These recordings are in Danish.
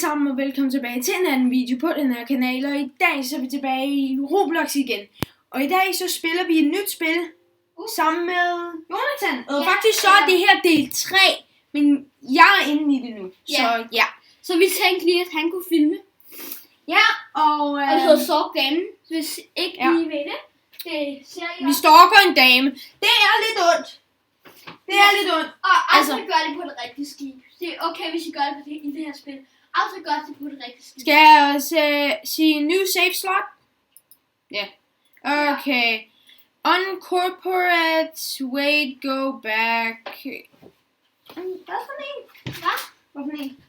sammen og velkommen tilbage til en anden video på den her kanal. Og i dag så er vi tilbage i Roblox igen. Og i dag så spiller vi et nyt spil sammen med Jonathan. Og faktisk så er det her del 3, men jeg er inde i det nu. Så ja. Så vi tænkte lige, at han kunne filme. Ja, og det hedder Stalk Damen. Hvis ikke lige ved det. Det ser jeg. Vi stalker en dame. Det er lidt ondt. Det er lidt ondt. Og aldrig gør det på det rigtige skib. Det er okay, hvis I gør det i det her spil. Aldrig gør det på det rigtige skib. Skal jeg også sige new save slot? Ja. Okay. Uncorporate, wait, go back. Hvad for en? Hvad? Hvad for en?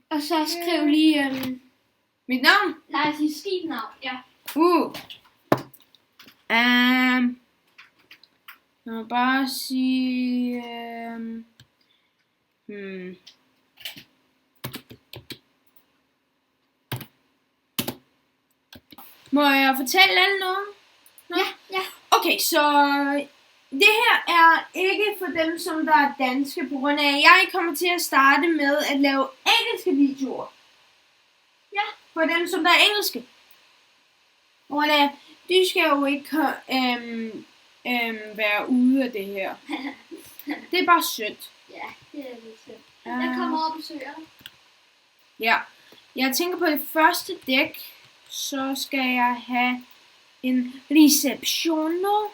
Og så skriv lige mit navn? Nej, dit skibnavn, ja. Jeg må bare sige... Må jeg fortælle alle noget? Ja. Okay, så det her er ikke for dem, som der er danske, på grund af, at jeg kommer til at starte med at lave engelske videoer. Ja. For dem, som der er engelske. Og de skal jo ikke være ude af det her. Det er bare synd. Ja, det er lidt synd. Jeg kommer op og besøger dig. Ja. Jeg tænker på det første dæk, så skal jeg have en receptioner.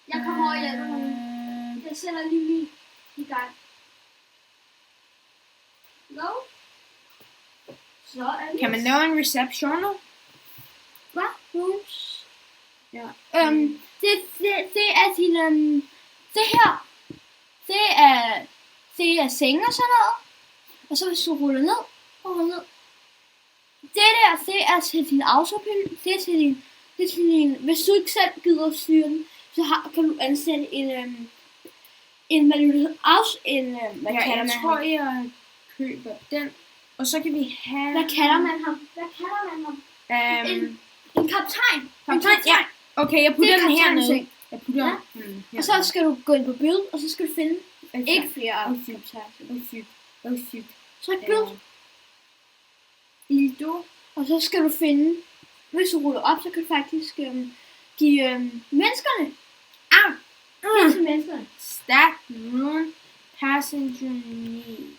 Jeg kommer over og hjælper dig. Jeg sætter lige i gang. No? Så er det. Kan man lave en receptioner? Hvad? Rooms? Ja. Det er din, det her, det er senge og sådan noget. Og så hvis du ruller ned, det er til din autopilot, det er til din, hvis du ikke selv gider styre den, så kan du ansætte jeg tror, jeg køber den, og så kan vi have... Hvad kalder man ham? En kaptajn. Ja. Okay, jeg putter den hernede. Jeg putter den. Og så skal du gå ind på build, og så skal du finde ikke flere kaptajn. Så build. Ildo. Og så skal du finde, hvis du ruller op, så kan du faktisk give menneskerne. Menneskerne. Stack room passenger need.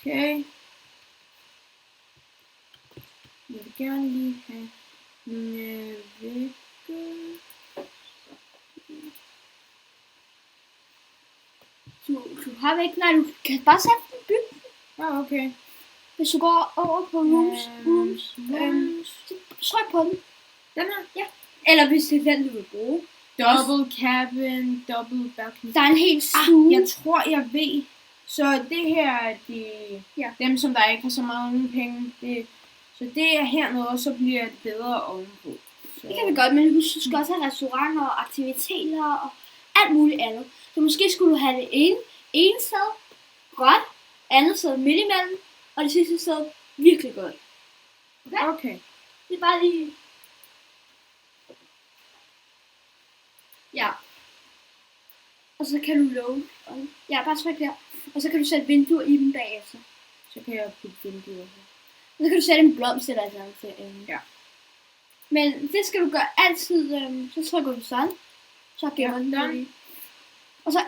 Okay. Jeg vil gerne lige have nogle vægge. Du har væk, nej, du kan bare sætte den bygge. Ja, okay. Hvis du går over på rooms, så tryk på den. Den her? Ja. Eller hvis det er den, du vil bruge. Double cabin, double balcony. Der er en helt stue. Jeg tror, jeg ved. Så det her er dem, som der ikke har så mange penge. Så det er hernede, og så bliver det bedre ovenpå. Så. Det kan vi godt, men husk, du skal også have restauranter og aktiviteter og alt muligt andet. Så måske skulle du have det ene sted godt, andet sted midt imellem, og det sidste sted virkelig godt. Okay. Det er bare lige... Ja. Og så kan du love. Ja, bare tryk der. Og så kan du sætte vinduer i dem bagefter. Så kan jeg putte vinduer her. Og så kan du sætte en blomst eller sådan til. Ja. Men det skal du gøre altid. Så trykker du sådan. Så gemmer den der. Og så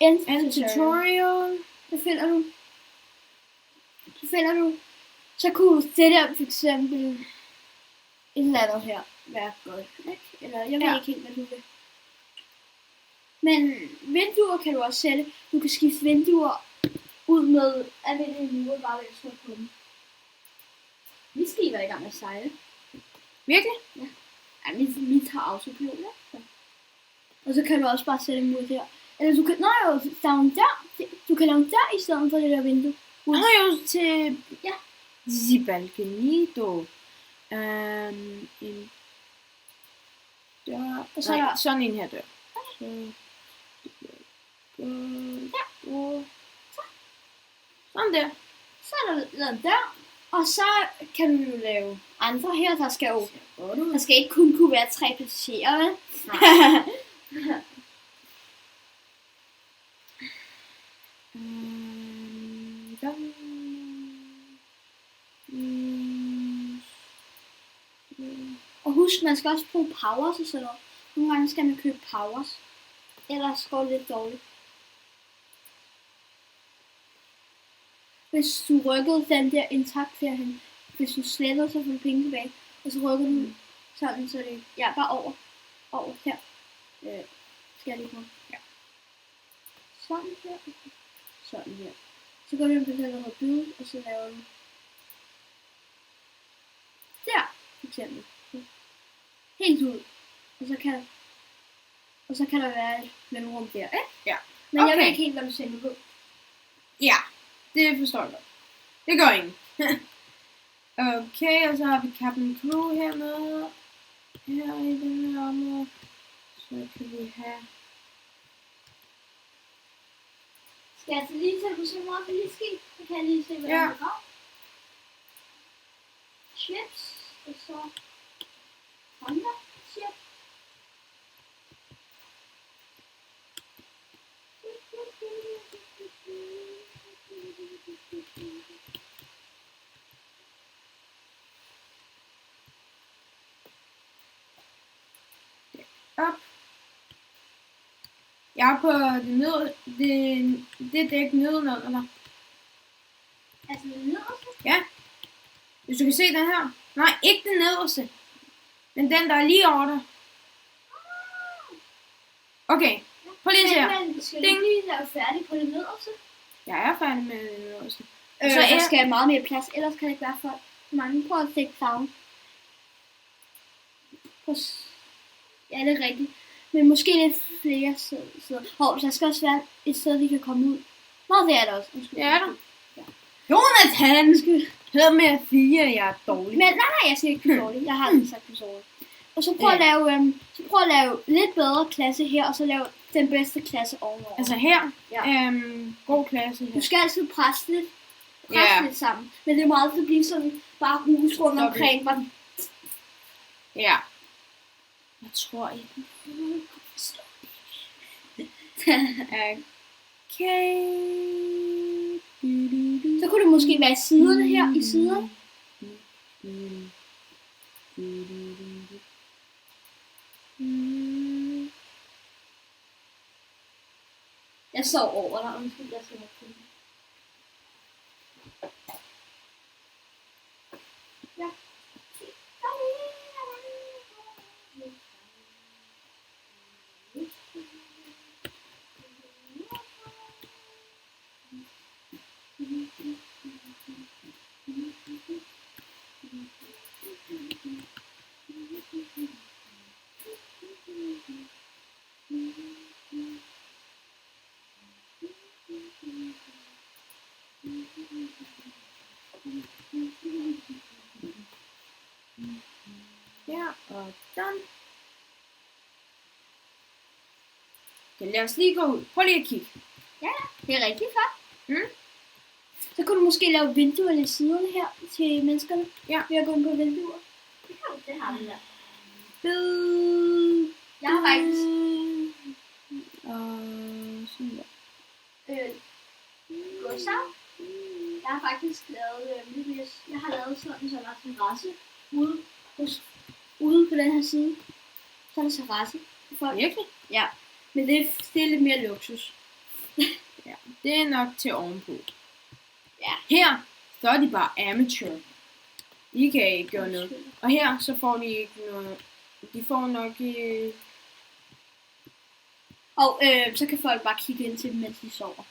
end tutorial. Så finder du. Så kunne det der for eksempel et eller andet her være godt. Ikke? Eller jeg ved ikke helt, hvad du vil. Men vinduer kan du også sætte. Du kan skifte vinduer ud med almindelige mure, bare ved at trykke på dem. Mit skib er i gang med at sejle. Virkelig? Ja. Ja, mit har autopilot, ja. Og så kan du også bare sætte en mur der. Eller du kan, du kan lave der i stedet for det der vindue. Jo til the balconido. En dør. Og så er der sådan en her dør. Sådan der. Så er der lavet der. Og så kan du jo lave andre her, der skal ikke kun kunne være 3 passagerer, vel? kan... Og husk, man skal også bruge powers og sådan noget. Nogle gange skal man købe powers. Ellers går det lidt dårligt. Hvis du rykkede den der intakt derhen, hvis du slettede, så får du penge tilbage. Og så rykker du sådan, så det... Ja, bare over her. Skal jeg lige prøve? Ja. Sådan her. Sådan her. Så går du ind på den, der hedder build, og så laver du... Der, for eksempel. Helt ud. Og så kan der være et mellemrum der, ikke? Ja. Men okay. Jeg ved ikke helt, hvad du sender på. Ja, det forstår jeg godt. Det gør ingen. Okay, og så har vi Captain Crew hernede. Her i den her område. Så kan vi have... Skal jeg så lige tage på så meget for lige ske? Så kan jeg lige se, hvordan det går. Chips, og så... Honda chip. Op. Jeg er på det dæk nedenunder. Altså det nederste? Ja. Hvis du kan se den her. Nej, ikke den nederste. Men den, der er lige over dig. Okay, prøv lige at se her. Men skal du lige lave færdig på det nederste? Jeg er færdig med det nederste. Så skal jeg meget mere plads, ellers kan det ikke være for mange. Prøv at se farven. Ja, det er rigtigt. Men måske lidt flere steder. Hov, der skal også være et sted, vi kan komme ud. Nå, det er der også. Det er der. Ja. Jonathan! Hør med at sige, at jeg er dårlig. Men nej, jeg siger ikke, du er dårlig. Jeg har aldrig sagt, du er dårlig. Og så prøv at lave lidt bedre klasse her, og så lave den bedste klasse ovenover. Altså her? Ja. God klasse her. Du skal altid presse lidt sammen. Men det må aldrig blive sådan, bare hus rundt omkring. Bare... Ja. Jeg tror ikke. Okay. Så kunne det måske være i siderne her, i siderne. Jeg sov over dig, undskyld, jeg skal nok finde. Ja. Ja, og done. Okay, lad os lige gå ud. Prøv lige at kigge. Ja, det er rigtig godt. Mm. Så kunne du måske lave vinduer i siderne her til menneskerne. Ja. Ved at gå ind på vinduer. Det har vi der. Jeg har faktisk... sådan der. Godsav. Jeg har faktisk lavet jeg har lavet sådan, så der er terrasse ude på den her side. Så er der terrasse. Virkelig? Ja. Men det er lidt mere luksus. Ja, det er nok til ovenpå. Ja. Her, så er de bare amateur. De kan ikke gøre noget. Og her, så får de ikke noget. De får nok... Og så kan folk bare kigge ind til dem, mens de sover.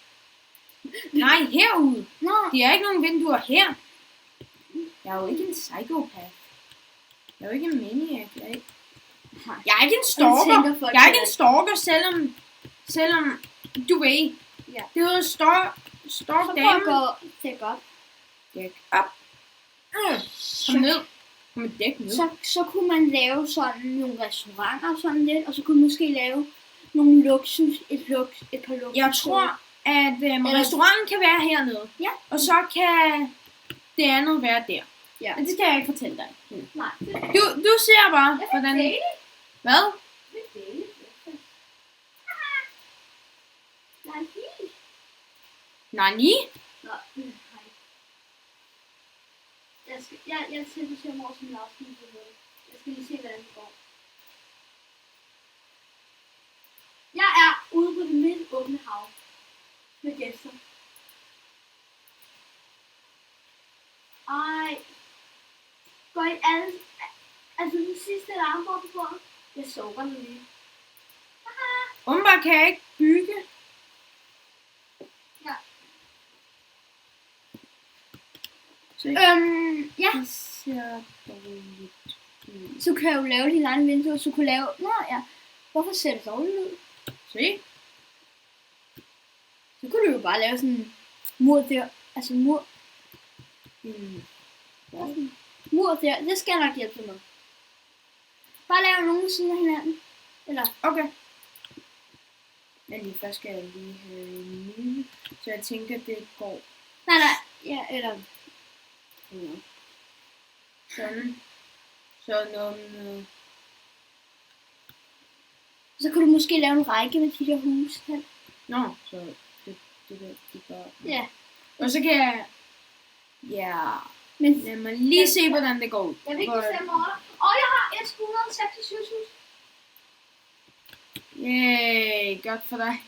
Nej, herude. Nå. De er ikke nogen vinduer her. Jeg er jo ikke en psychopath. Jeg er jo ikke en maniac. Jeg er ikke en stalker. Jeg er ikke en stalker, selvom du ved. Ja. Det hedder stalk damer. Dæk op. Dæk op. Kom ned. Kom med dæk ned. Så kunne man lave sådan nogle restauranter sådan lidt, og så kunne man måske lave nogle luksus, et par luksus. Jeg tror, at restauranten kan være hernede. Ja. Og så kan det andet være der. Ja. Men det skal jeg ikke fortælle dig. Nej. Du ser bare, hvordan... Hvad? Nani? Nå, hej. Jeg tilbyder mig over som en aften. Jeg skal lige se, hvordan det går. Jeg er ude på det midt åbne hav. Med gæster. Ej. Går I alle... Altså den sidste alarmbord på bordet? Jeg sover nu lige. Umiddelbart kan jeg ikke bygge. Ja. Så Ja. det ser dårligt ud. Så kan jeg jo lave dine egne vinduer, så kunne lave... Nå ja, hvorfor ser det dårligt ud? Se. Så kunne du jo bare lave sådan en mur der. Altså mur. Mur der, det skal jeg nok hjælpe dig med. Bare lave nogle siden af hinanden. Eller... Okay. Men lige først skal jeg lige have nu. Så jeg tænker, det går Nej, ja, eller... sådan. Så noget med... Så kan du måske lave en række med de der huse her. Nå, så det gør... Ja. Og så kan jeg... Ja... Men Lad mig lige se, hvordan det går ud. jeg vil ikke bestemme over dig. Og jeg har 126 hus. Yay, godt for dig.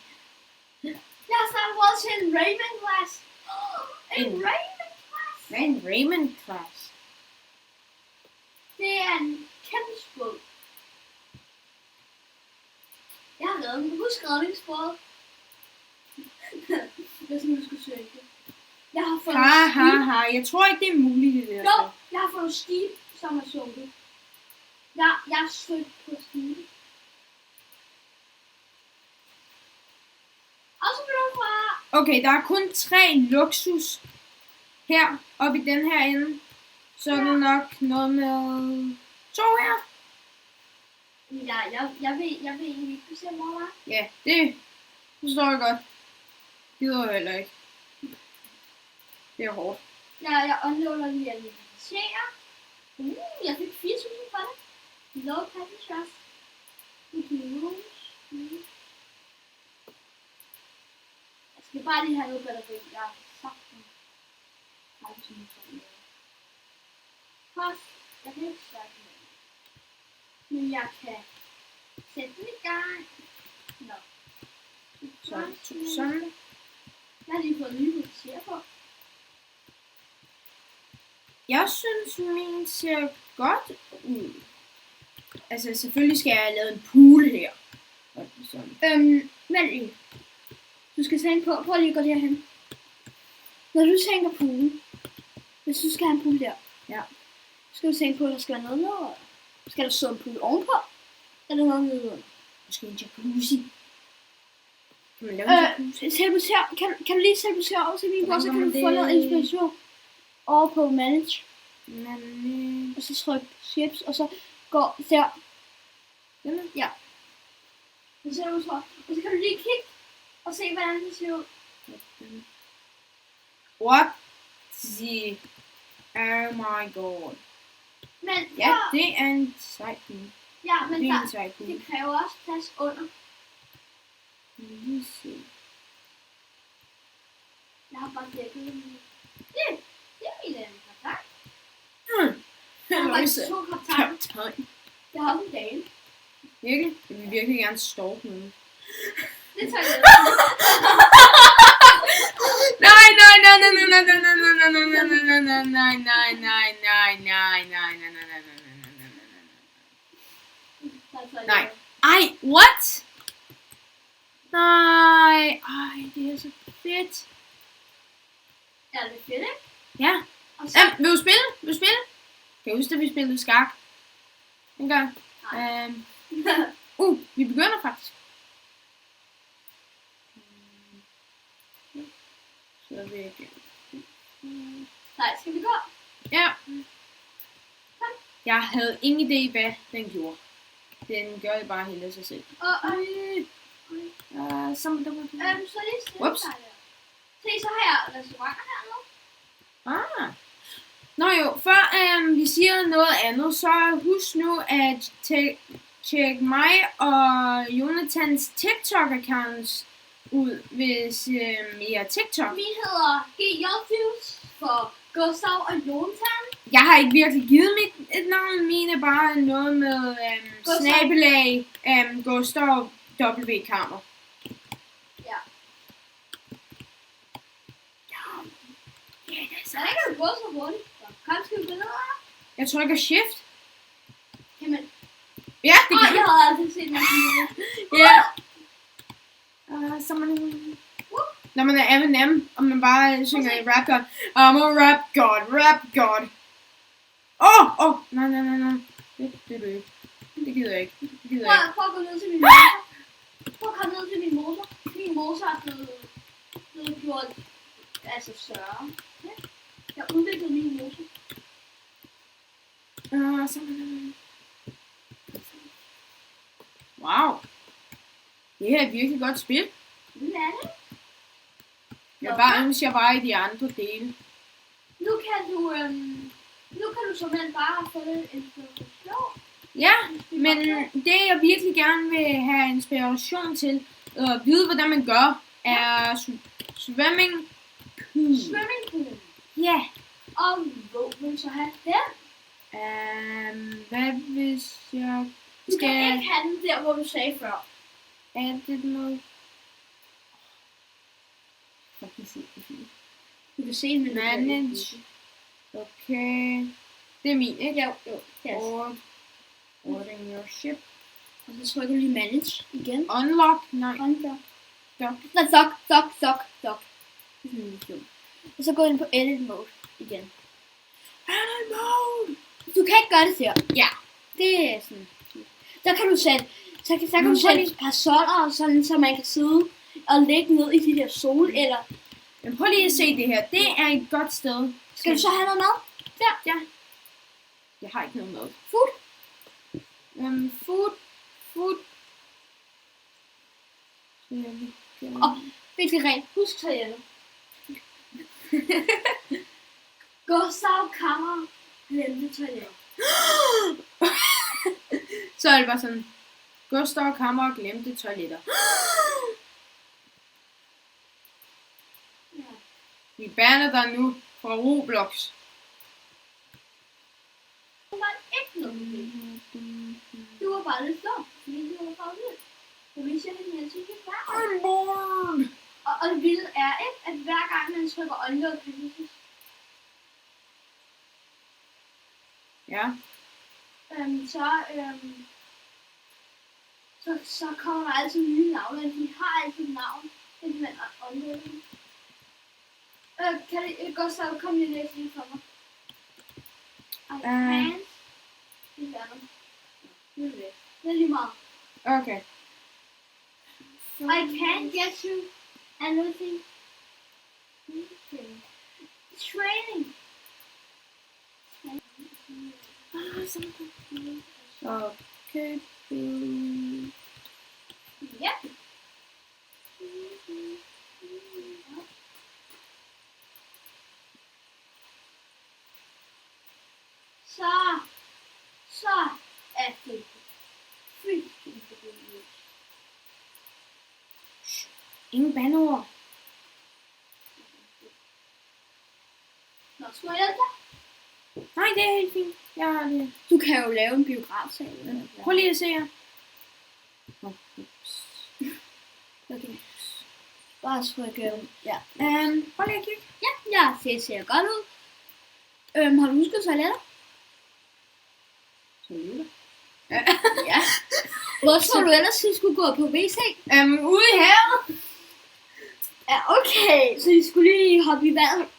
Jeg har snart råd til en Raymond class. En Raymond class. Hvad er en Raymond class? Det er en kæmpe sprog. Jeg har lavet den. Husk redningssproget. Hvis nu skulle søge det. Jeg har fået Ha. Jeg tror ikke, det er muligt, det der. Jo, jeg har fået skib, som er sunket. Jeg har søgt på skib. Og så bliver du fra... Okay, der er kun 3 luksus her, oppe i den her ende. Så er det nok noget med 2 her. Jeg vil egentlig ikke bestemme over dig. Ja, det forstår jeg godt. Det gider jeg heller ikke. Det er hårdt. Jeg unloader lige at invitere. Jeg fik 4.000 for det. Low package trust. Jeg skal bare lige have noget batteri. Jeg har sagt det. Først, jeg kan ikke starte med. Men jeg kan sætte den i gang. Nå. Så sådan. Jeg har lige fået nye butikker på. Jeg synes, min ser godt ud. Altså, selvfølgelig skal jeg lave en pool her. Sådan. Vent lige. Du skal tænke på, prøv lige at gå derhen. Når du tænker poolen, hvis du skal have en pool der, Ja. skal du tænke på, at der skal være noget under. Skal der stå en pool ovenpå? Eller noget nedenunder? Måske en jacuzzi. Kan man lave en jacuzzi? Kan du lige teleportere over til min bord, så kan du få noget inspiration over på manage. Og så tryk ships, og så går der. Ja. Så ser du så. Og så kan du lige kigge og se, hvordan det ser ud. What the... Oh my god. Men Ja, det er en sej pool. ja, men Det er en der, sej pool. det kræver også plads under. Lige se. Jeg har bare dækket den. Det er min kaptajn. Jeg har Løse. faktisk 2 kaptajn. Kaptajn. Jeg har også en dame. Virkelig? Jeg vil virkelig gerne stalke noget. Det tager jeg. Nej. Ej, what? Nej, ej, det er så fedt. Ja, det er fedt, ikke? Ja. Og så... Vil du spille? Kan du huske, at vi spillede skak? En gang. Vi begynder faktisk. Så vil jeg gerne. Nej, skal vi gå? Ja. Jeg havde ingen idé, hvad den gjorde. Den gør det bare helt af sig selv. Så lige stille Whoops. dig der. Se, så har jeg restauranter hernede. Nå jo, før vi siger noget andet, så husk nu at tjekke mig og Jonathans TikTok-accounts ud, hvis I har TikTok. Vi hedder GJFuse for Gustav og Jonathan. Jeg har ikke virkelig givet mit et navn. Mine er bare noget med Gustav. snabelag Gustav W. Kammer. Ja. Ja, det er så. Så kan du gå så hurtigt. Kom, skal vi gå ned her? Jeg trykker shift. Jamen. Ja, det kan Jeg havde aldrig set mig. Ja. Så når man er Eminem, og man bare synger i rap god. I'm a rap god. Nej. Det gider jeg ikke. Prøv at gå ned til min motor. Prøv at komme ned til min motor. Min motor er blevet gjort større. Ja. Jeg har udviklet min motor. Wow. Det her er et virkelig godt spil. Det er det. Jeg bare ønsker, jeg var i de andre dele. Nu kan du simpelthen bare få det inspiration. Ja, men det jeg virkelig gerne vil have inspiration til, at vide hvordan man gør, er swimming pool. Swimming pool. Ja. Og hvor vil du så have den? Hvad hvis jeg Du kan ikke have den der, hvor du sagde før. Er det noget? Du kan se den. Manage. Okay. Det er min, ikke? Jo. Yes. Ordering your ship. Og så trykker du lige manage igen. Unlock. Nej. Unlock. Ja. Nej, dog. Og så gå ind på edit mode igen. Edit mode. Du kan ikke gøre det der. Ja. Det er sådan. Så kan du sætte, så kan du sætte parasoller, sådan, så man kan sidde og ligge ned i de der sol, eller... Men prøv lige at se det her. Det er et godt sted. Skal du så have noget mad? Ja. Jeg har ikke noget mad. Food? Food. Virkelig rent. Husk toilettet. Gustav Kammer glemte toilettet. Så er det bare sådan. Gustav Kammer glemte toiletter. Ja. Vi banner dig nu fra Roblox. Det var ikke noget problem. Du var bare lidt flot, fordi du var fagligt. Så hvis jeg ville have tykket hver gang. I'm bored. Og det vilde er ikke, at hver gang man trykker unlock, Ja. Så kommer der altid nye navne, de har altid navn, hvis man unlocker. Kan det godt så komme lige læse lige for mig? I can't. Det er andet. Det er lige meget. Okay. I can't get you anything. Training. Okay. Ja. Så er det freaking det. Ingen bandeord. Nå, skal jeg hjælpe dig? Nej, det er helt fint. Jeg har det. Du kan jo lave en biografsal. Prøv lige at se her. Okay. Bare tryk. Ja. Prøv lige at kigge. Ja, det ser godt ud. Har du husket toiletter? Toiletter? Ja. Hvor tror du ellers, I skulle gå på WC? Ude i havet. Ja, okay. Så I skulle lige hoppe i vandet.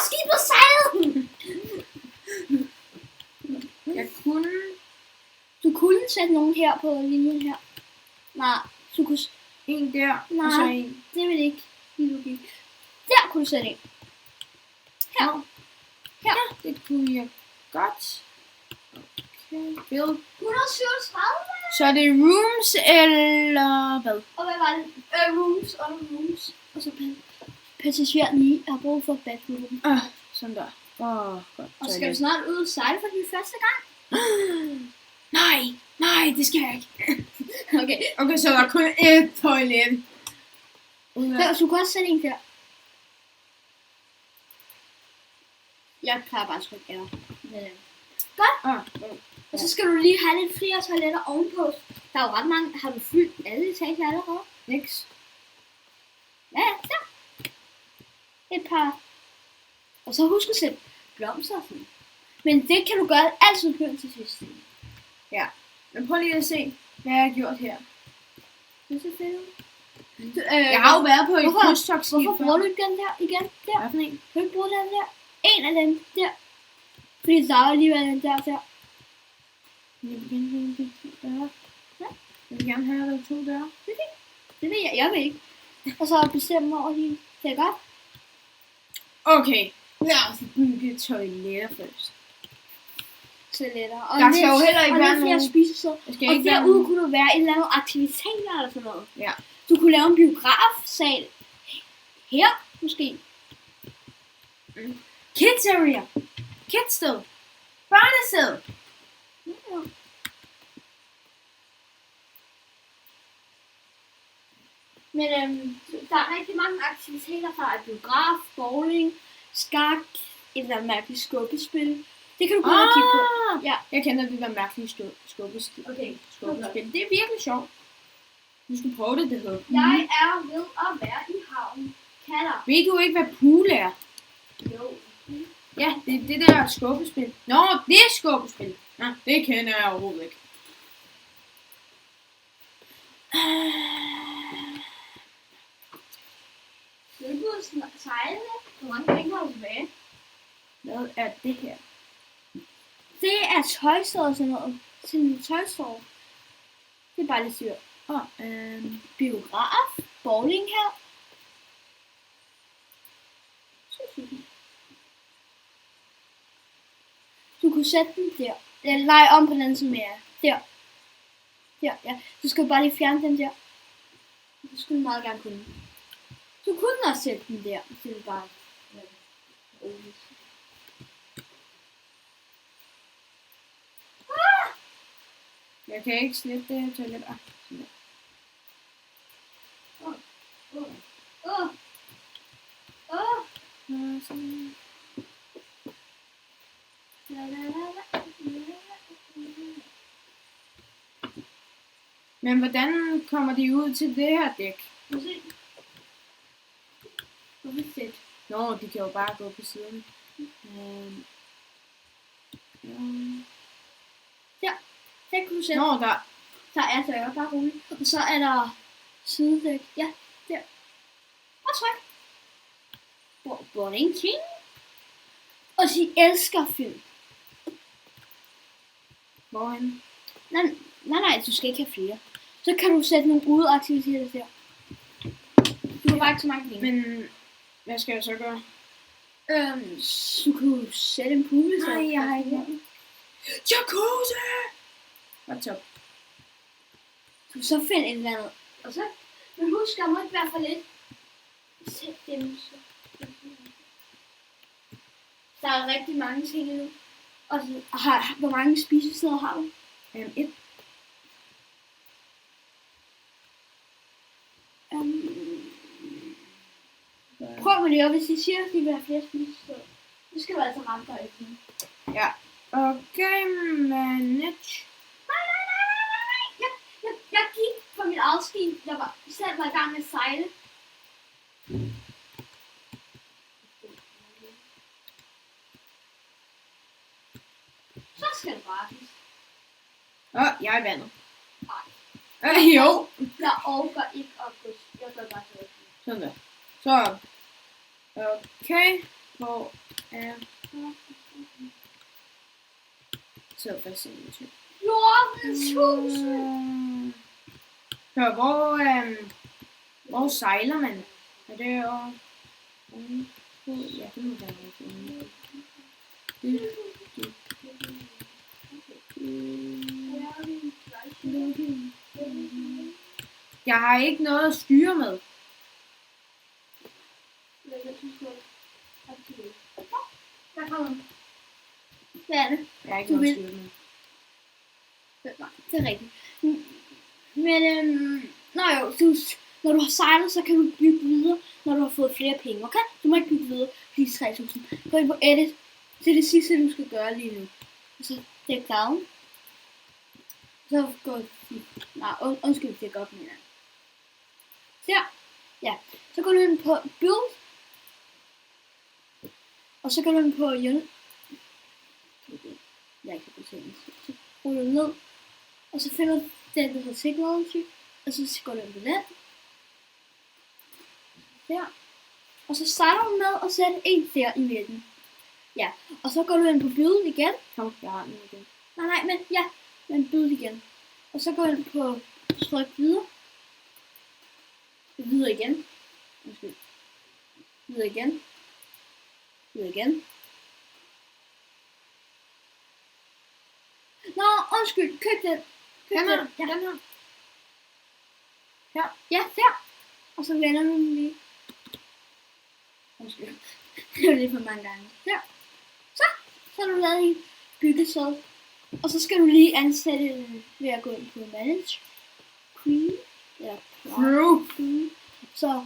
Skibet sejlede! Jeg kunne... Du kunne sætte nogen her på linjen her. Nej, du kunne... En der, Nej. og så en. Det vil ikke. Der kunne du sætte en. Her. Ja, det kunne jeg godt. Okay, build. 137. Så er det rooms eller hvad? Og hvad var det? Rooms og rooms. Og så passager 9 har brug for bathroom. Sådan der. Godt. Og skal du snart ud og sejle for din første gang? Nej, det skal jeg ikke. Okay. Okay, så der er kun ét toilet. Så du kan også sætte en der. Jeg plejer bare at trykke R. Godt. Og så skal du lige have lidt flere toiletter ovenpå. Der er jo ret mange. Har du fyldt alle etager allerede? Niks. Ja, så. Et par. Og så husk at sætte blomster og sådan. Men det kan du gøre altid køen til sidst. Ja. Men prøv lige at se, hvad jeg har gjort her. Det er så fedt ud. Jeg har jo været på et krydstogtskib. Hvorfor bruger du ikke den der igen? Der. Hvad for en? Kan du ikke bruge den der? En af dem der. Fordi der er alligevel den der. Jeg vil gerne have der 2 døre. Det ved jeg. Jeg ved ikke. Og så bestemme over hende. Det er godt. Okay. Lad os bygge toiletter først. Toiletter. Og Der skal jo heller ikke være flere nogen... spisesteder. Der skal Og ikke være derude nogen... kunne der være en eller anden aktiviteter eller sådan noget. Ja. Du kunne lave en biografsal. Her måske. Kids area. Kids sted. Børnested. Ja. Men der er rigtig mange aktiviteter. Der er biograf, bowling, skak, et eller andet mærkeligt skubbespil. Det kan du gå og kigge på. Ja. Jeg kender det der mærkelige skubbespil. Okay. Skubbespil. Det er virkelig sjovt. Du skal prøve det, det hedder. Jeg er ved at være i havnen. Katter. Ved du ikke, hvad pool er? Jo. Ja, det er det der skubbespil. Nå, det er skubbespil. Ja, det kender jeg overhovedet ikke. Vil du sejle? Hvor mange penge har du tilbage? Hvad er det her? Det er tøjstår og sådan noget. Sådan tøjstår. Det er bare lidt syrt. Biograf. Bowling her. Du kunne sætte den der. Nej, om på den anden side mere. Der. Der, ja. Du skal bare lige fjerne den der. Det skulle du meget gerne kunne. Du kunne også sætte den der. Det er bare... Jeg kan ikke slette det her toilet. Sådan. Men hvordan kommer de ud til det her dæk? Nå, de kan jo bare gå på siden. Ja, det kan du sætte. Nå, der er døre, bare roligt. Og så er der sidedæk. Ja, der. Og tryk. Hvor er ingenting. Og de elsker film. hvorhen? Nej, du skal ikke have flere. Så kan du sætte nogle udeaktiviteter der. Du har bare ikke så mange penge. Men hvad skal jeg så gøre? Du kan jo sætte en pool. Nej, jeg har ikke noget. Jacuzzi! What's up? Du kan så finde et eller andet. Og så, men husk, der må ikke være for lidt. Sæt dem så. Der er rigtig mange ting nu. Og hvor mange spisesteder har du? 1. Prøv med det, og hvis de siger, at de vil have flere spisesteder, så skal du altså ramme dig efter. Ja. Okay, manage. Nej. Jeg gik på mit eget skib. Jeg selv var i gang med at sejle. Så skal det bare. Jeg er i vandet. Nej. Jo. Jeg overgår ikke at gå. Jeg går bare til. Sådan der. Så. Okay. Hvor er... Så fast ind i 14.000. Så hvor sejler man? Er det og... Ja, det må være Jeg har ikke noget at styre med. Der kommer. Hvad er det? Jeg har ikke noget at styre med. Nej, det er rigtigt. Men, nå jo, Når du har sejlet, så kan du bygge videre, når du har fået flere penge, okay? Du må ikke bygge videre, fordi 3.000. Gå ind på edit. Det er det sidste, du skal gøre lige nu. Og så det er down. Så går nej, undskyld, det er godt med. Der. Ja. Så går du ind på build. Og så går du ind på unit. Jeg kan gå til så ruller du ned. Og så finder du den, der hedder technology. Og så går du ind på den. Der. Og så starter du med at sætte en der i midten. Ja. Og så går du ind på build igen. Kom, jeg har den igen. Nej, men ja. Men build igen. Og så går du ind på tryk videre. Videre igen. Undskyld. Videre igen. Videre igen. Nå, undskyld. Køb den. Køb Den her. den. Ja. Den her. Her. Ja, der. Og så vender du den lige. Undskyld. Det var lige for mange gange. Der. Så har du lavet en byggesæde. Og så skal du lige ansætte ved at gå ind på manage. Crew. Ja. Crew. Så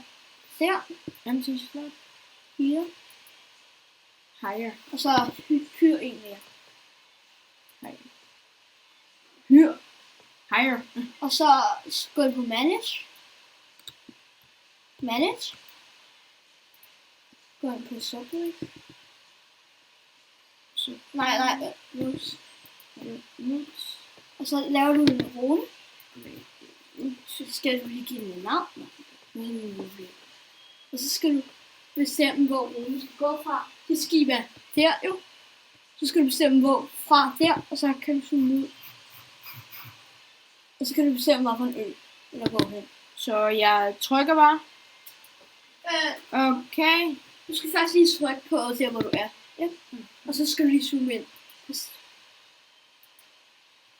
der. Empty slot. Here. Higher. Og så hyr en mere. Hyr. Higher. Og så gå ind på manage. Manage. Gå ind på subway. Nej. Moves. Moves. Og så laver du en rune. Så skal du lige give den et navn. Og så skal du bestemme, hvor runen skal gå fra. Det skal være der jo. Så skal du bestemme, hvor fra der. Og så kan du zoome ud. Og så kan du bestemme, hvor for en ø. Eller hvorhen. Så jeg trykker bare. Okay. Du skal først lige trykke på der, hvor du er. Ja. Og så skal du lige zoome ind.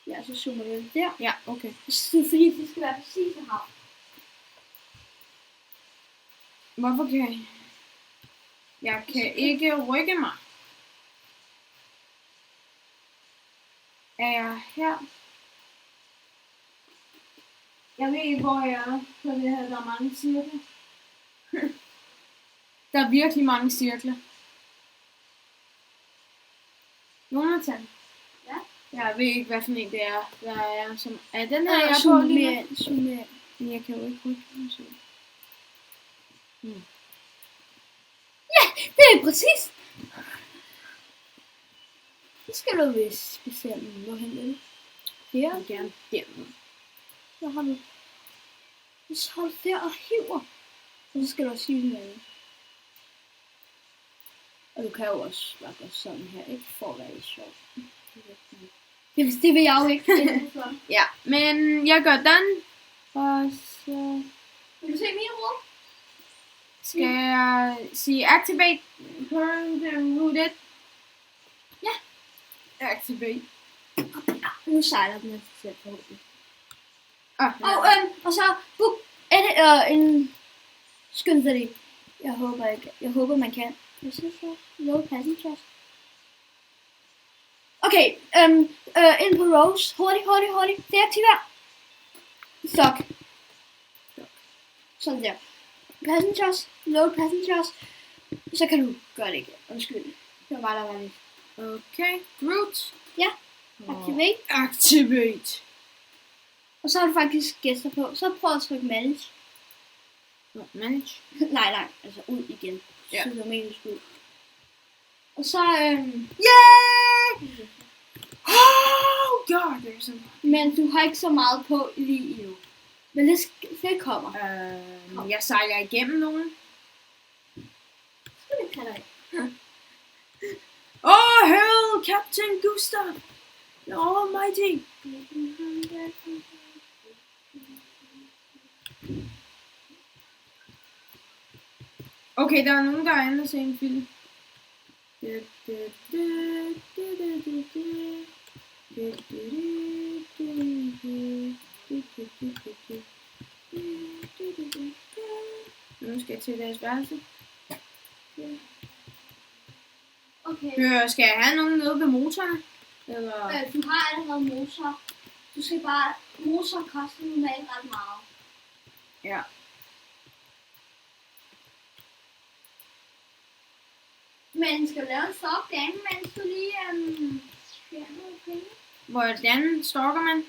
Ja, så zoomer du ind der. Ja, okay. Fordi det skal være præcis en havn. Hvorfor kan jeg kan ikke rykke mig? Er jeg her? Jeg ved ikke, hvor jeg er på det her. Der er mange cirkler. Der er virkelig mange cirkler. Jonathan? Ja? Jeg ved ikke, hvad for en det er. Der er, som er den her, jeg er på zoom lige nu? med, zoom med. Men jeg kan jo ikke rykke mig så. Det er præcis. Så skal du vist bestemme, hvorhen er det. Jeg vil gerne dernede. Så har du. Så har du der og hiver. Og så skal du også hive med. Og du kan jo også bare gøre sådan her, ikke? For at være lidt sjov. Det vil jeg jo ikke. Ja, men jeg gør den. Og så Vil du se min rum? skal jeg sige activate current rooted. Ja. Activate. Nu sejler den efter selv forhåbentlig. Ja. Og så book en skynd dig lige. Jeg håber man kan. Hvad siger så? Load passengers. Okay, ind på Rose. Hurtigt. Deaktiver. Stop. Sådan der. Passengers. Load passengers. Så kan du gøre det igen. Undskyld. Det var bare der var lidt. Okay, root. Ja. Activate. Activate. Og så har du faktisk gæster på. Så prøv at trykke manage. Manage. nej, altså ud igen. Ja. Så du mener, ud. Og så, Yeah! Oh god, det er sådan. men du har ikke så meget på lige endnu. Men det kommer. Jeg sejler igennem nogen. Så det kan dig. Oh hell, Captain Gustav. The Almighty. Okay, der er nogen, der er inde og se en film. Nu skal jeg til deres værelse. Okay. Skal jeg have nogen nede ved motoren? Eller? Du har allerede motor. Du skal bare... Motor koster normalt ret meget. Ja. Men skal du lave en stalk dame, mens du lige fjerner nogle penge? Hvordan stalker man?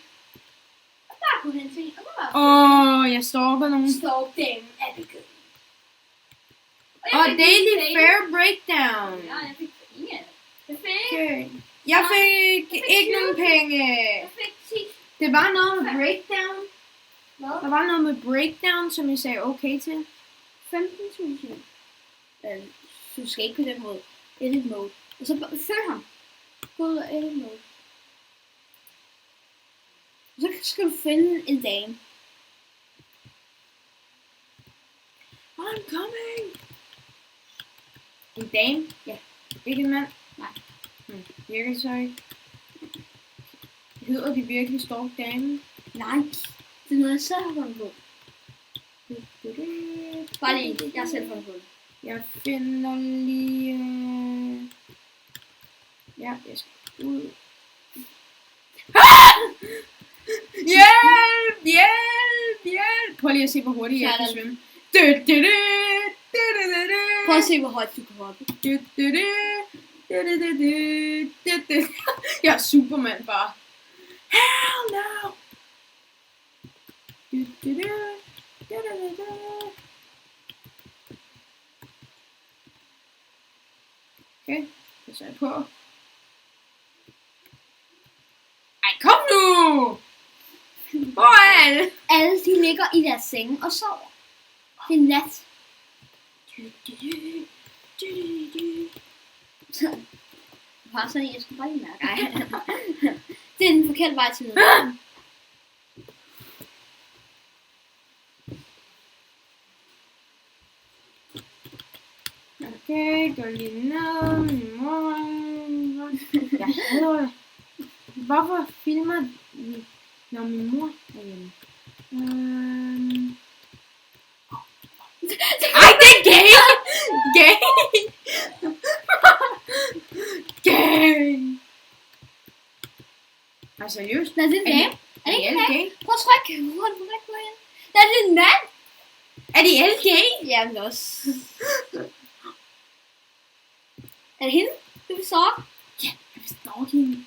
Bare gå hen til en, og så bare Jeg stalker nogen. stalk dame er det good. Daily Fair Breakdown. Ja, jeg fik ingen. Jeg fik... Okay. Jeg fik ikke nogen penge. Jeg fik 10. Det var noget med breakdown. Hvad? Der var noget med breakdown, som jeg sagde okay til. 15.000. Du skal ikke på den måde. Edit mode. Og så følg ham. Gå ud og edit mode. Og så skal du finde en dame. I'm coming. En dame? Ja. Ikke en mand? Nej. Virker så ikke. Hedder de virkelig stalk dame? Nej. Det er noget, jeg selv har fundet på. Bare lige. Jeg har selv fundet på det. Jeg finder lige... Ja, jeg skal ud. Hjælp! Hjælp! Hjælp! Prøv lige at se, hvor hurtigt jeg kan svømme. Prøv at se, hvor højt du kan hoppe. Jeg er Superman bare. Hell no! Okay, så er jeg på. Ej, kom nu! Hvor er alle? Alle de ligger i deres senge og sover. Det er nat. Bare sådan en, jeg skal bare lige mærke. Ej. Det er den forkerte vej til noget. Okay, gå lige ned. Min mor. Jeg hader. Hvorfor filmer vi, når min mor er hjemme? Ej, det er gay! Gay! Gay! Altså, seriøst? Nej, det er en dame. Er de alle gay? Prøv at trykke. Hvor er det på hende? Der er det en mand. Er de alle gay? Ja, men også. Er det hende? Du vil så? Ja, jeg forstår hende.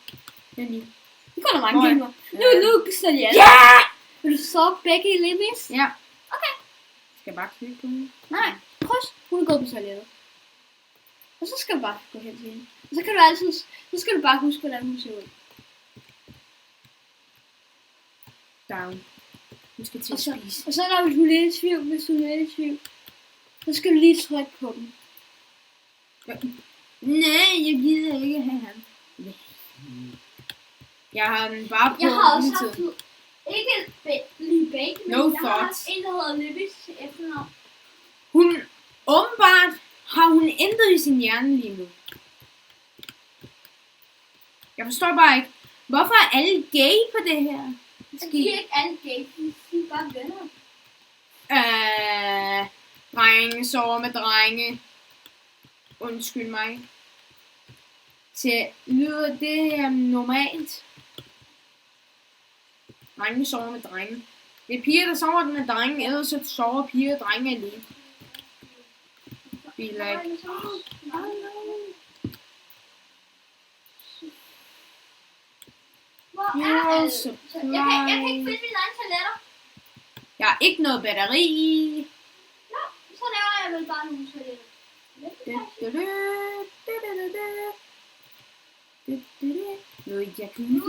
Den lige. Nu går der mange gamer. Nu står de alle. Ja! Vil du så begge i Libis? Ja. Okay. Skal jeg bare klikke på hende? Nej, kryds. Hun er gået på toilettet. Og så skal du bare gå hen til hende. Og så kan du altid, så skal du bare huske, hvordan hun ser ud. Down. Hun skal til Og at så, spise. og så når du er lidt i tvivl, hvis du er lidt i tvivl, så skal du lige trykke på dem. Nej, jeg gider ikke have ham. Jeg har den bare på Jeg har også hele haft tiden. ikke lige bacon, No men jeg har thoughts. haft en, der hedder Libis til efternavn. Hun, åbenbart har hun intet i sin hjerne lige nu. Jeg forstår bare ikke, hvorfor er alle gay på det her? De er ikke alle gay, de er bare venner. Drenge sover med drenge. Undskyld mig. Så lyder det normalt? Drenge sover med drenge. Det er piger, der sover med drenge, ellers så sover piger og drenge alene. Be like, Hvor you're er alle? so Jeg kan ikke finde mine egne toiletter. jeg har ikke noget batteri i. Nå, så laver jeg vel bare nogle toiletter. Noget jacuzzi.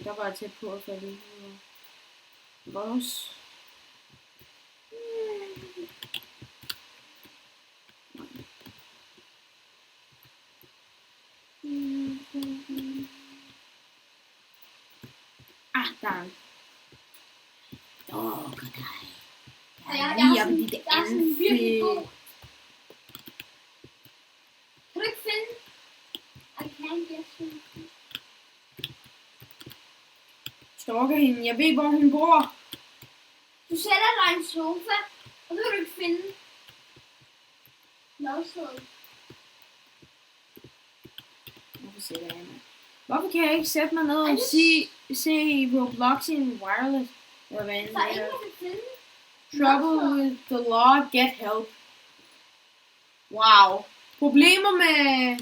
Der var jeg tæt på at falde i. Vores. Der er en. Dog dig. Og jeg er sådan virkelig god. Kan du ikke finde? I can't get you. Stalker hende. Jeg ved, hvor hun bor. Du sætter dig i en sofa, og så kan du ikke finde madstedet. sætte af med. Hvorfor kan jeg ikke sætte mig ned og se Roblox in wireless? Eller hvad end Der er det ingen, er. der kan finde. Trouble with the law, get help. Wow. Problemer med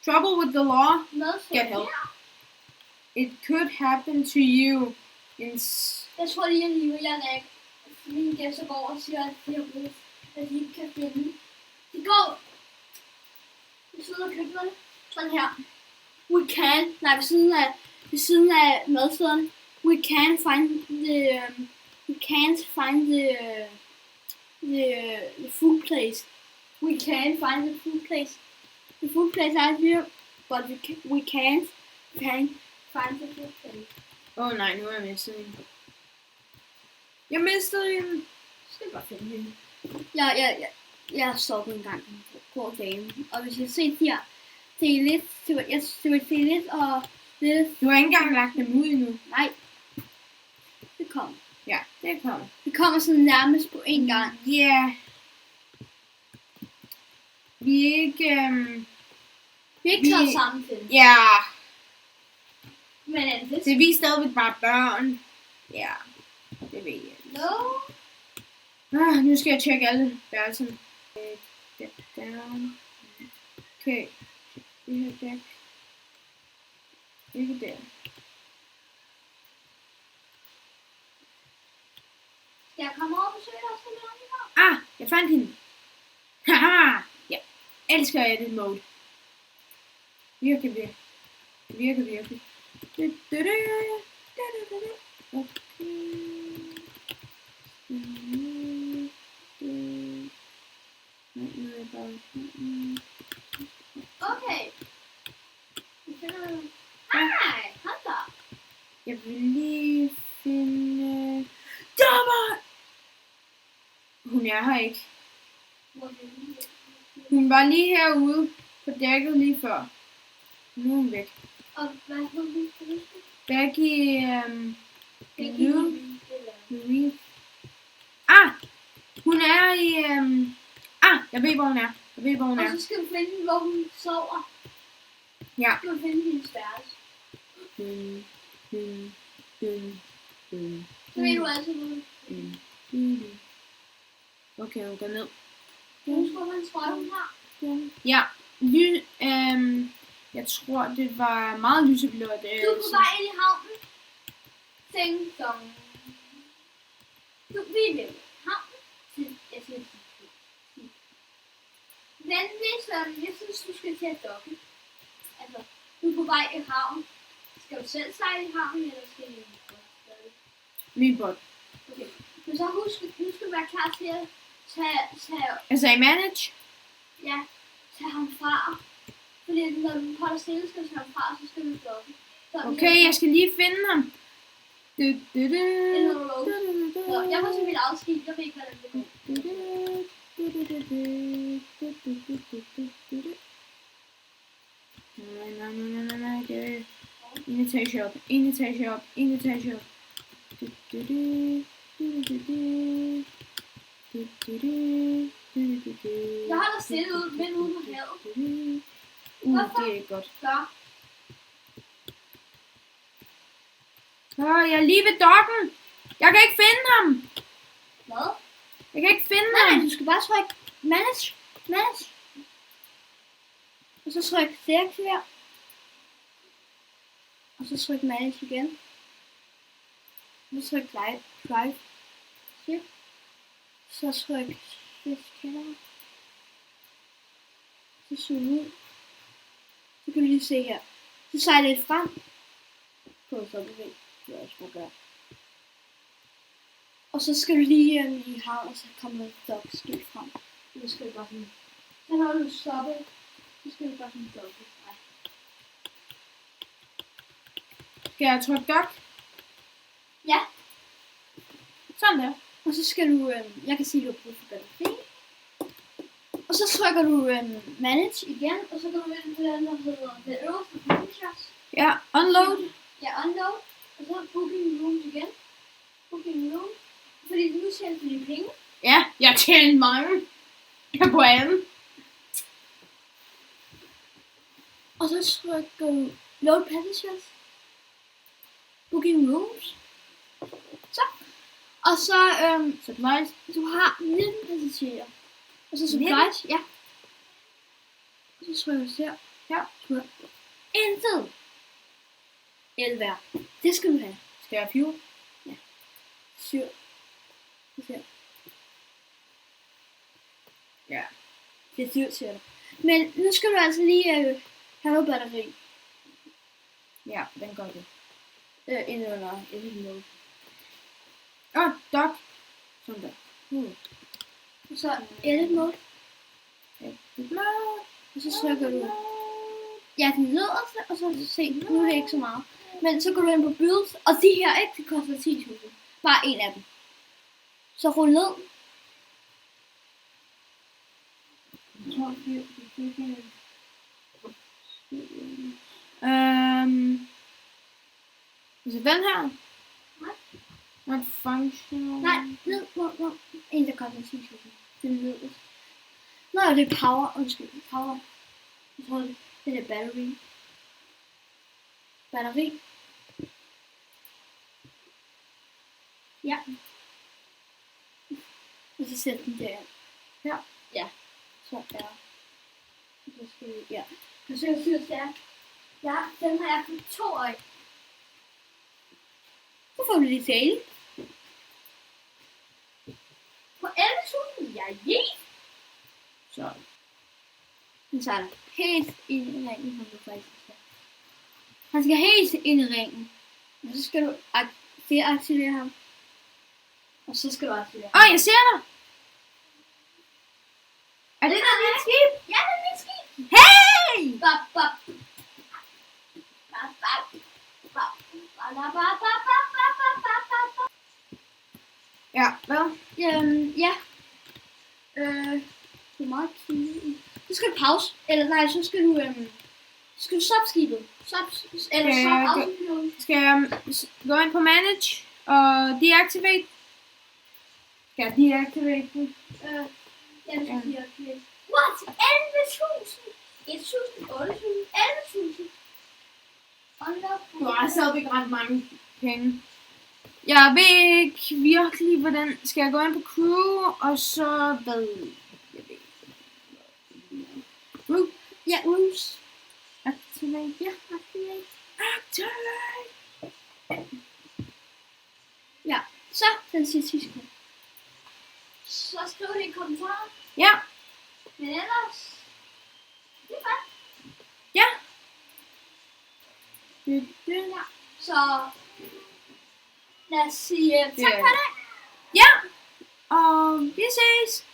trouble with the law, Noget som get help. her. It could happen to you. Jeg tror lige, at Julian er mine gæster går og siger, at de har brug, at de ikke kan finde. De går ved siden af køkkenet. Sådan her. Ved siden af madstederne. We can't find the food place. We can't find the food place. The food place out here, but we can't find the food place. Nej, nu har jeg mistet hende. Jeg mistede hende. Skal jeg bare finde hende. Jeg har stoppet en gang på dagen. Og hvis jeg ser her, det er lidt, det vil se lidt og lidt. Du har ikke engang lagt dem ud endnu. Nej. Det kommer. Ja, det kommer. Det kommer sådan nærmest på en gang. Ja. Yeah. Vi er ikke taget sammen til det. Ja. Men er det Det er vi stadigvæk bare børn. Ja. Det ved jeg. No. Nu skal jeg tjekke alle værelserne. Okay. Det her dæk. Ikke der. Skal jeg komme over og besøge dig, så Jeg fandt hende. Haha. Ja. Elsker jeg det mode. Virkelig. Okay. Hej, Hunter. Jeg vil lige finde... Dommer! Hun er her ikke. Hun var lige herude på dækket lige før. Nu er hun væk. Og hvad er det? Becky... Marie. Hun er i... jeg ved, hvor hun er. Og så skal du finde, hvor hun sover. Ja. Så skal du finde hendes værelse. Så ved du altså, hvor hun Okay, hun går ned. Husk, hvor man tror, hun har. Ja. Jeg tror, det var meget lyseblåt. Du er på vej ind i havnen. Ding dong. Vi vil havnen. Jeg siger venligst, jeg synes, du skal til at dokke. Altså, du er på vej i havnen. Skal du selv sejle i havnen, eller skal du Min båd. Okay. Men så husk, nu skal du være klar til at tage Altså i manage? Ja, tage ham fra. Fordi når du holder stille, skal du tage ham fra, så skal du dokke. Okay, jeg skal lige finde ham. Jeg var til mit eget skib, jeg ved ikke, hvordan det går. Nej, det er en etage op. Jeg holder stille ud, men ude på havet. Det er godt. Så. Jeg er lige ved dokken. Jeg kan ikke finde ham. Hvad? Jeg kan ikke finde Nej, ham. du skal bare trykke manage. Og så tryk deaktiver. Og så tryk manage igen. Og så tryk drive. Shift. Så tryk shift kender. Så zoom ud. Så kan vi lige se her. Så sejler lidt frem. På så bevæg. Det er også må gøre. Og så skal du lige i havn, og så kommer der dock-skib frem. Så skal du bare sådan... Så når du stopper, så skal du bare sådan dokke. Nej. Skal jeg trykke dock? Ja. Sådan der. Og så skal du... jeg kan sige, at du har brug for batteri. Og så trykker du manage igen, og så går du ind på den, der hedder det øverste features. Ja, unload. Ja, unload. Og så booking rooms igen. Booking room. Fordi nu tjener du dine penge. Ja, jeg tjener mange. Jeg er på anden. Og så trykker du Load Passengers. Booking Rooms. Så. Og så, Supplies. du har 19 passagerer. Og så supplies, ja. Og så trykker du her. Ja. Trykker intet. 11. Det skal du have. Skal jeg have fuel? 7. Okay. Ja. Det er dyrt til dig. Men nu skal du altså lige have noget batteri. Ja, den gør det. Ind under edit mode. Dock. Sådan der. Og så edit mode. No. Og så trykker du. Ja, den nederste, og så se, nu er det ikke så meget. Men så går du ind på builds, og de her, ikke, det koster 10.000. Bare en af dem. Så rul ned. Altså den her? Nej. Not functional. Nej, ned. En, der koster 10.000. Den nederste. Nå, det er power. Undskyld, power. Jeg tror, det er battery. Batteri. Ja. Og så sæt den der. Ja. Ja. Så er. Så skal vi, ja. Og så synes jeg, ja, den har jeg på 2 øje. Så får vi lige tale. På 11.000, ja, Så. Den tager dig helt ind i ringen, som du faktisk skal. Han skal helt ind i ringen. Og så skal du deaktivere ham. Og så skal du aktivere ham. Jeg ser dig! Er det der lille skib? Ja, det er mit skib. Hey! Bop, bop. Bop, bop. Bop. Bop, bop, bop, bop, bop, bop, bop, bop. Ja, hvad? Ja. Det er meget tydeligt. Så skal du pause. Eller nej, så skal du stoppe skibet. Eller stoppe autopiloten. Skal jeg gå ind på manage og deactivate? Skal jeg deactivate den? Ja, det skal deactivate. What? 11.000? 1.000? 8.000? 11.000? Du har stadigvæk ret mange penge. Jeg ved ikke virkelig, hvordan skal jeg gå ind på crew, og så hvad? Jeg ved ikke. Ja, rooms. Activate. Ja, activate. Activate. Ja, så den sidste. Så skriv det i kommentarer. Ja. Men ellers, det er godt. Ja. Ja. Så lad os sige tak for det. Ja. Og vi ses.